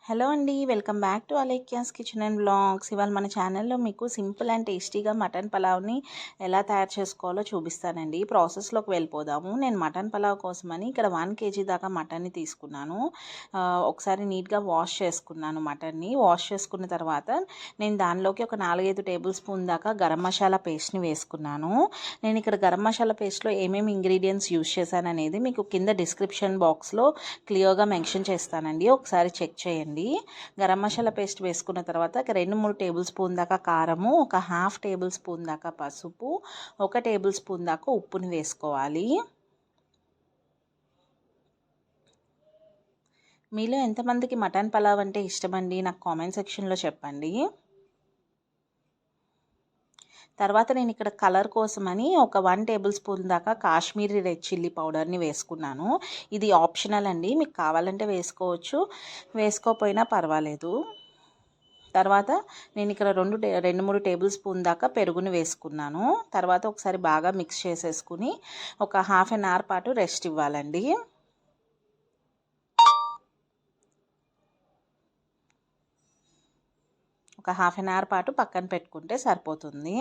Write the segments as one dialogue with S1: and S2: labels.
S1: Hello అండి. Welcome back to Alekhya's kitchen and vlogs. ఇవాళ మన ఛానల్లో మీకు సింపుల్ అండ్ టేస్టీగా మటన్ పలావ్ని ఎలా తయారు చేసుకోవాలో చూపిస్తానండి. ప్రాసెస్లోకి వెళ్ళిపోదాము. నేను మటన్ పలావ్ కోసమని ఇక్కడ 1 kg దాకా మటన్ని తీసుకున్నాను. ఒకసారి నీట్గా వాష్ చేసుకున్నాను మటన్ని. వాష్ చేసుకున్న తర్వాత నేను దానిలోకి ఒక 4-5 టేబుల్ స్పూన్ దాకా గరం మసాలా పేస్ట్ని వేసుకున్నాను. నేను ఇక్కడ గరం మసాలా పేస్ట్లో ఏమేమి ఇంగ్రీడియంట్స్ యూజ్ చేశాననేది మీకు కింద డిస్క్రిప్షన్ బాక్స్లో క్లియర్గా మెన్షన్ చేస్తానండి. ఒకసారి చెక్ చేయండి. గరం మసాలా పేస్ట్ వేసుకున్న తర్వాత 2-3 టేబుల్ స్పూన్ దాకా కారము, ఒక ½ టేబుల్ స్పూన్ దాకా పసుపు, 1 టేబుల్ స్పూన్ దాకా ఉప్పుని వేసుకోవాలి. మీలో ఎంతమందికి మటన్ పలావ్ అంటే ఇష్టమండి? నాకు కామెంట్ సెక్షన్లో చెప్పండి. తర్వాత నేను ఇక్కడ కలర్ కోసమని ఒక 1 టేబుల్ స్పూన్ దాకా కాశ్మీరీ రెడ్ చిల్లీ పౌడర్ని వేసుకున్నాను. ఇది ఆప్షనల్ అండి, మీకు కావాలంటే వేసుకోవచ్చు, వేసుకోకపోయినా పర్వాలేదు. తర్వాత నేను ఇక్కడ 2-3 టేబుల్ స్పూన్ దాకా పెరుగుని వేసుకున్నాను. తర్వాత ఒకసారి బాగా మిక్స్ చేసేసుకుని ఒక ½ an hour పాటు రెస్ట్ ఇవ్వాలండి. ఒక ½ an hour పాటు పక్కన పెట్టుకుంటే సరిపోతుంది.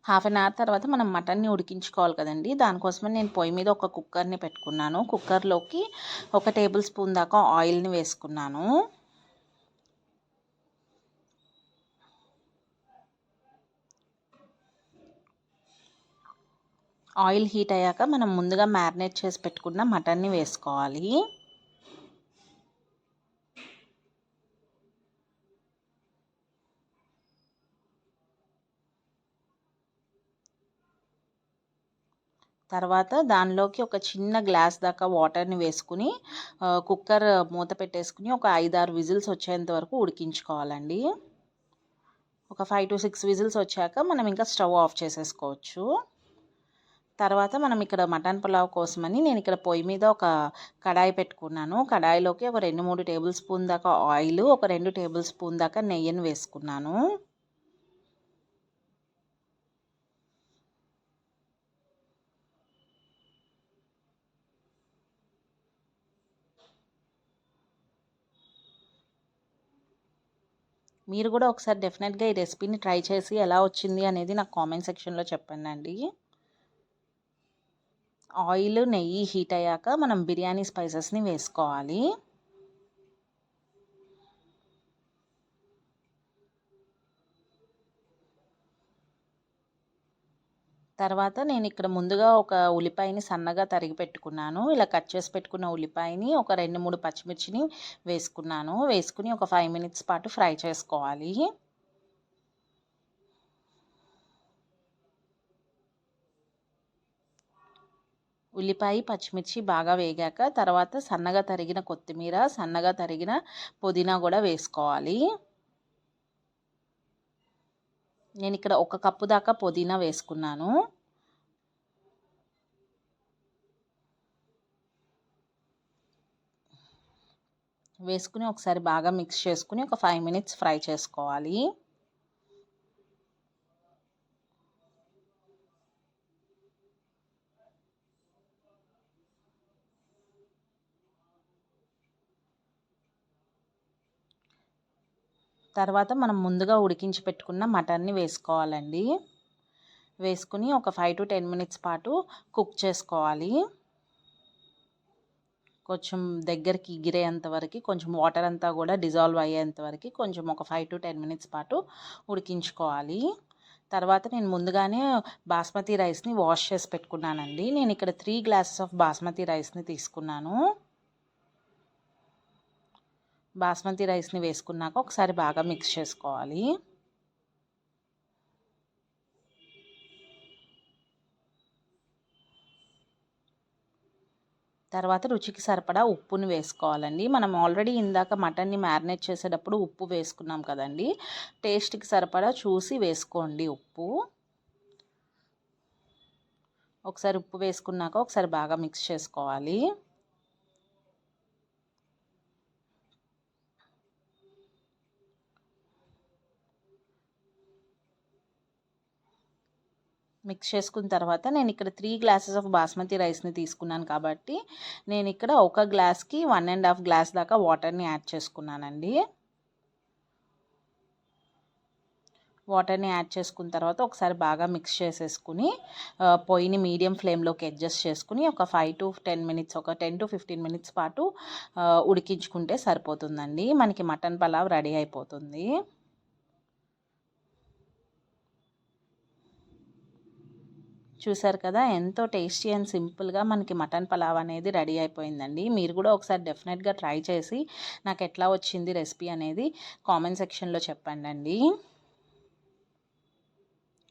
S1: ½ an hour తర్వాత మనం మటన్ని ఉడికించుకోవాలి కదండి. దానికోసమని నేను పొయ్యి మీద ఒక కుక్కర్ని పెట్టుకున్నాను. కుక్కర్లోకి 1 టేబుల్ స్పూన్ దాకా ఆయిల్ని వేసుకున్నాను. ఆయిల్ హీట్ అయ్యాక మనం ముందుగా మ్యారినేట్ చేసి పెట్టుకున్న మటన్ని వేసుకోవాలి. తర్వాత దానిలోకి ఒక చిన్న గ్లాస్ దాకా వాటర్ని వేసుకుని కుక్కర్ మూత పెట్టేసుకుని ఒక 5-6 విజిల్స్ వచ్చేంత వరకు ఉడికించుకోవాలండి. ఒక 5 to 6 విజిల్స్ వచ్చాక మనం ఇంకా స్టవ్ ఆఫ్ చేసేసుకోవచ్చు. తర్వాత మనం ఇక్కడ మటన్ పులావ్ కోసమని నేను ఇక్కడ పొయ్యి మీద ఒక కడాయి పెట్టుకున్నాను. కడాయిలోకి ఒక 2-3 టేబుల్ స్పూన్ దాకా ఆయిల్, ఒక 2 టేబుల్ స్పూన్ దాకా నెయ్యిని వేసుకున్నాను. మీరు కూడా ఒకసారి డెఫినెట్గా ఈ రెసిపీని ట్రై చేసి ఎలా వచ్చింది అనేది నాకు కామెంట్ సెక్షన్లో చెప్పండి. ఆయిల్, నెయ్యి హీట్ అయ్యాక మనం బిర్యానీ స్పైసెస్ని వేసుకోవాలి. తర్వాత నేను ఇక్కడ ముందుగా ఒక ఉల్లిపాయని సన్నగా తరిగి పెట్టుకున్నాను. ఇలా కట్ చేసి పెట్టుకున్న ఉల్లిపాయని ఒక 2-3 పచ్చిమిర్చిని వేసుకున్నాను. వేసుకుని ఒక 5 minutes పాటు ఫ్రై చేసుకోవాలి. ఉల్లిపాయ, పచ్చిమిర్చి బాగా వేగాక తర్వాత సన్నగా తరిగిన కొత్తిమీర, సన్నగా తరిగిన పుదీనా కూడా వేసుకోవాలి. నేను ఇక్కడ 1 కప్పు దాకా పుదీనా వేసుకున్నాను. వేసుకుని ఒకసారి బాగా మిక్స్ చేసుకుని ఒక 5 minutes ఫ్రై చేసుకోవాలి. తర్వాత మనం ముందుగా ఉడికించి పెట్టుకున్న మటన్ని వేసుకోవాలండి. వేసుకుని ఒక 5 to 10 minutes పాటు కుక్ చేసుకోవాలి. కొంచెం దగ్గరికి గిరేంత వరకు, కొంచెం వాటర్ అంతా కూడా డిజాల్వ్ అయ్యేంత వరకు కొంచెం ఒక 5 to 10 minutes పాటు ఉడికించుకోవాలి. తర్వాత నేను ముందుగానే బాస్మతి రైస్ని వాష్ చేసి పెట్టుకున్నానండి. నేను ఇక్కడ 3 glasses ఆఫ్ బాస్మతి రైస్ని తీసుకున్నాను. బాస్మతి రైస్ని వేసుకున్నాక ఒకసారి బాగా మిక్స్ చేసుకోవాలి. తర్వాత రుచికి సరిపడా ఉప్పుని వేసుకోవాలండి. మనం ఆల్రెడీ ఇందాక మటన్ని మ్యారినేట్ చేసేటప్పుడు ఉప్పు వేసుకున్నాం కదండి. టేస్ట్కి సరిపడా చూసి వేసుకోండి ఉప్పు. ఒకసారి ఉప్పు వేసుకున్నాక ఒకసారి బాగా మిక్స్ చేసుకోవాలి. మిక్స్ చేసుకున్న తర్వాత నేను ఇక్కడ 3 గ్లాసెస్ ఆఫ్ బాస్మతి రైస్ని తీసుకున్నాను కాబట్టి నేను ఇక్కడ ఒక గ్లాస్కి 1.5 గ్లాస్ దాకా వాటర్ని యాడ్ చేసుకున్నానండి. వాటర్ని యాడ్ చేసుకున్న తర్వాత ఒకసారి బాగా మిక్స్ చేసేసుకుని పొయ్యిని మీడియం ఫ్లేమ్లోకి అడ్జస్ట్ చేసుకుని ఒక 5 to 10 మినిట్స్, ఒక 10 to 15 మినిట్స్ పాటు ఉడికించుకుంటే సరిపోతుందండి. మనకి మటన్ పలావ్ రెడీ అయిపోతుంది. చూసారు కదా, ఎంతో టేస్టీ అండ్ సింపుల్గా మనకి మటన్ పలావ్ అనేది రెడీ అయిపోయిందండి. మీరు కూడా ఒకసారి డెఫినెట్గా ట్రై చేసి నాకు ఎట్లా వచ్చింది రెసిపీ అనేది కామెంట్ సెక్షన్లో చెప్పండి.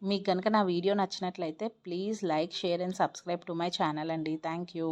S1: మీకు కనుక నా వీడియో నచ్చినట్లయితే please like, share and subscribe to my channel అండి. Thank you.